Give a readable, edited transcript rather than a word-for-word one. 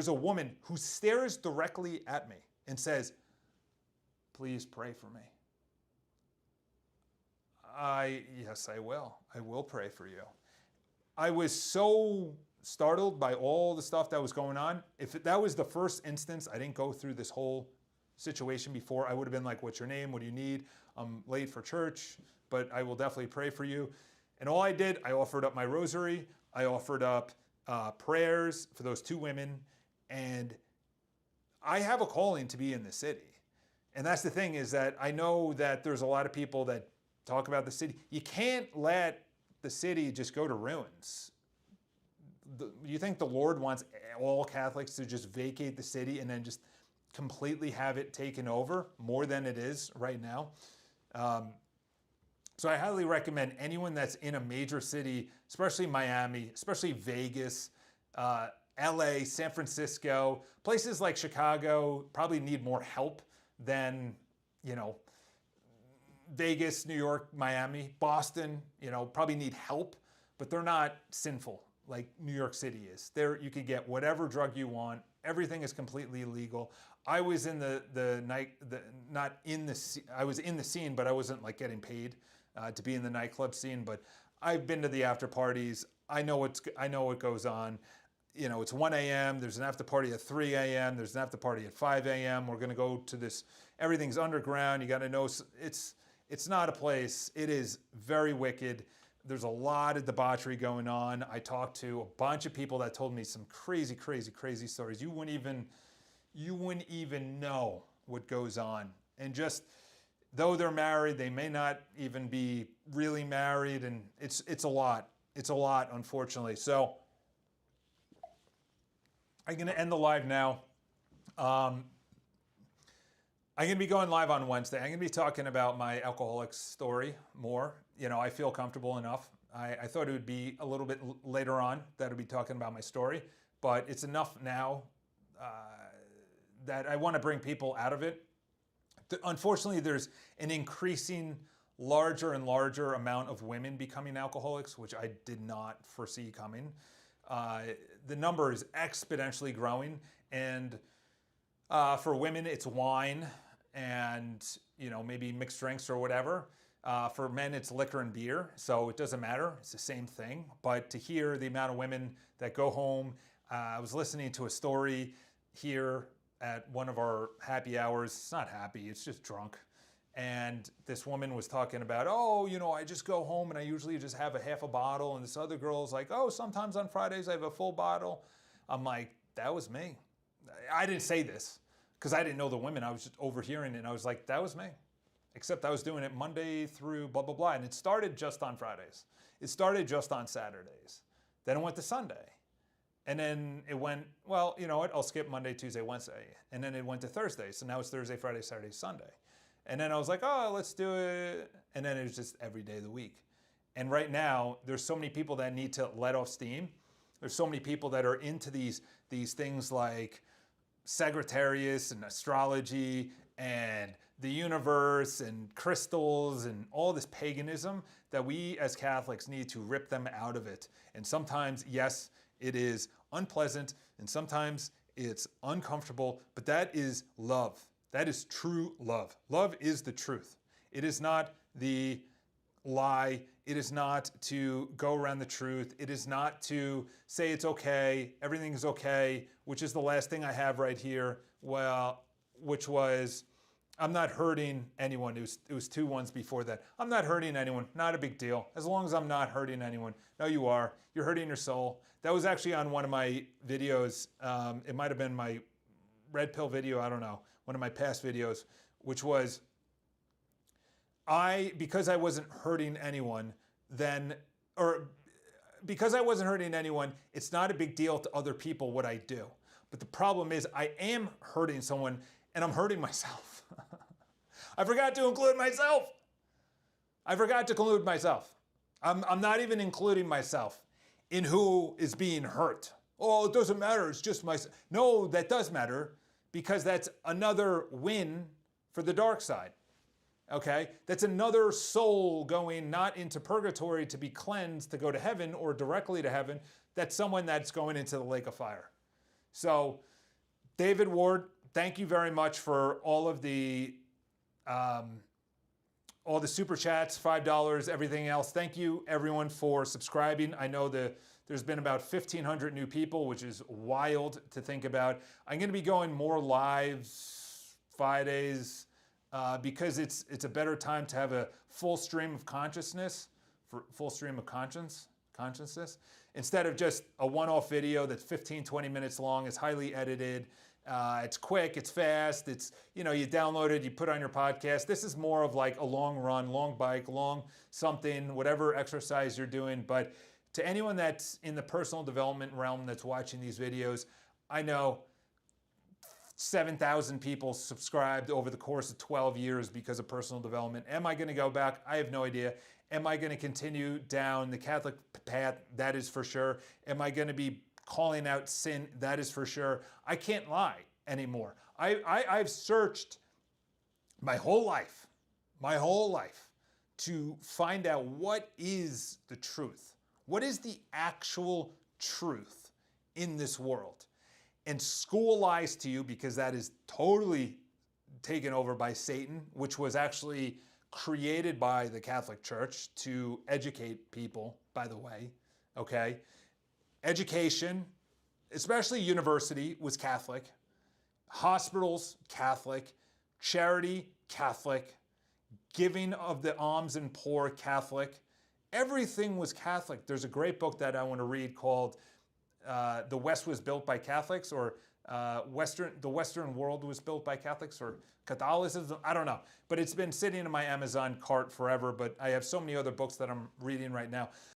there's a woman who stares directly at me and says, "Please pray for me." Yes, I will. I will pray for you. I was so startled by all the stuff that was going on. If that was the first instance, I didn't go through this whole situation before, I would have been like, "What's your name? What do you need? I'm late for church, but I will definitely pray for you." And all I did, I offered up my rosary. I offered up prayers for those two women. And I have a calling to be in the city. And that's the thing, is that I know that there's a lot of people that talk about the city. You can't let the city just go to ruins. You think the Lord wants all Catholics to just vacate the city and then just completely have it taken over more than it is right now? So I highly recommend anyone that's in a major city, especially Miami, especially Vegas, LA, San Francisco, places like Chicago probably need more help than, Vegas, New York, Miami, Boston, probably need help, but they're not sinful like New York City is. There you can get whatever drug you want. Everything is completely legal. I was in I was in the scene, but I wasn't like getting paid to be in the nightclub scene. But I've been to the after parties. I know what goes on. It's 1 a.m. There's an after party at 3 a.m. There's an after party at 5 a.m. We're going to go to this. Everything's underground. You got to know it's not a place. It is very wicked. There's a lot of debauchery going on. I talked to a bunch of people that told me some crazy, crazy, crazy stories. You wouldn't even know what goes on. And just though they're married, they may not even be really married, and it's a lot. It's a lot, unfortunately. So I'm going to end the live now. I'm going to be going live on Wednesday. I'm going to be talking about my alcoholic story more. I feel comfortable enough. I thought it would be a little bit later on that I'd be talking about my story, but it's enough now that I want to bring people out of it. Unfortunately, there's an increasing larger and larger amount of women becoming alcoholics, which I did not foresee coming. The number is exponentially growing, and for women, it's wine and, maybe mixed drinks or whatever. For men, it's liquor and beer. So it doesn't matter. It's the same thing. But to hear the amount of women that go home, I was listening to a story here at one of our happy hours. It's not happy, it's just drunk. And this woman was talking about, I just go home and I usually just have a half a bottle. And this other girl's like, sometimes on Fridays I have a full bottle. I'm like, that was me. I didn't say this because I didn't know the women. I was just overhearing it, and I was like, that was me. Except I was doing it Monday through blah, blah, blah. And it started just on Fridays. It started just on Saturdays. Then it went to Sunday. And then it went, well, you know what? I'll skip Monday, Tuesday, Wednesday. And then it went to Thursday. So now it's Thursday, Friday, Saturday, Sunday. And then I was like, let's do it. And then it was just every day of the week. And right now, there's so many people that need to let off steam. There's so many people that are into these things like Sagittarius and astrology and the universe and crystals and all this paganism that we as Catholics need to rip them out of it. And sometimes, yes, it is unpleasant, and sometimes it's uncomfortable, but that is love. That is true love. Love is the truth. It is not the lie. It is not to go around the truth. It is not to say it's okay, everything is okay, which is the last thing I have right here. Well, which was, I'm not hurting anyone. It was two ones before that. I'm not hurting anyone. Not a big deal. As long as I'm not hurting anyone. No, you are. You're hurting your soul. That was actually on one of my videos. It might have been my red pill video. I don't know. One of my past videos, which was, because I wasn't hurting anyone, because I wasn't hurting anyone, it's not a big deal to other people what I do. But the problem is I am hurting someone, and I'm hurting myself. I forgot to include myself. I'm not even including myself in who is being hurt. Oh, it doesn't matter, it's just myself. No, that does matter, because that's another win for the dark side. Okay, that's another soul going not into purgatory to be cleansed to go to heaven or directly to heaven. That's someone that's going into the lake of fire. So, David Ward, thank you very much for all the super chats, $5, everything else. Thank you everyone for subscribing. I know there's been about 1,500 new people, which is wild to think about. I'm going to be going more lives Fridays because it's a better time to have a full stream of consciousness, consciousness, instead of just a one-off video that's 15, 20 minutes long. It's highly edited. It's quick, it's fast, it's, you download it, you put it on your podcast. This is more of like a long run, long bike, long something, whatever exercise you're doing. But to anyone that's in the personal development realm that's watching these videos, I know 7,000 people subscribed over the course of 12 years because of personal development. Am I going to go back? I have no idea. Am I going to continue down the Catholic path? That is for sure. Am I going to be calling out sin? That is for sure. I can't lie anymore. I've searched my whole life to find out what is the truth. What is the actual truth in this world? And school lies to you because that is totally taken over by Satan, which was actually created by the Catholic Church to educate people, by the way, okay? Education, especially university, was Catholic. Hospitals, Catholic. Charity, Catholic. Giving of the alms and poor, Catholic. Everything was Catholic. There's a great book that I want to read called The West Was Built by Catholics, or the Western World Was Built by Catholics, or Catholicism. I don't know. But it's been sitting in my Amazon cart forever, but I have so many other books that I'm reading right now.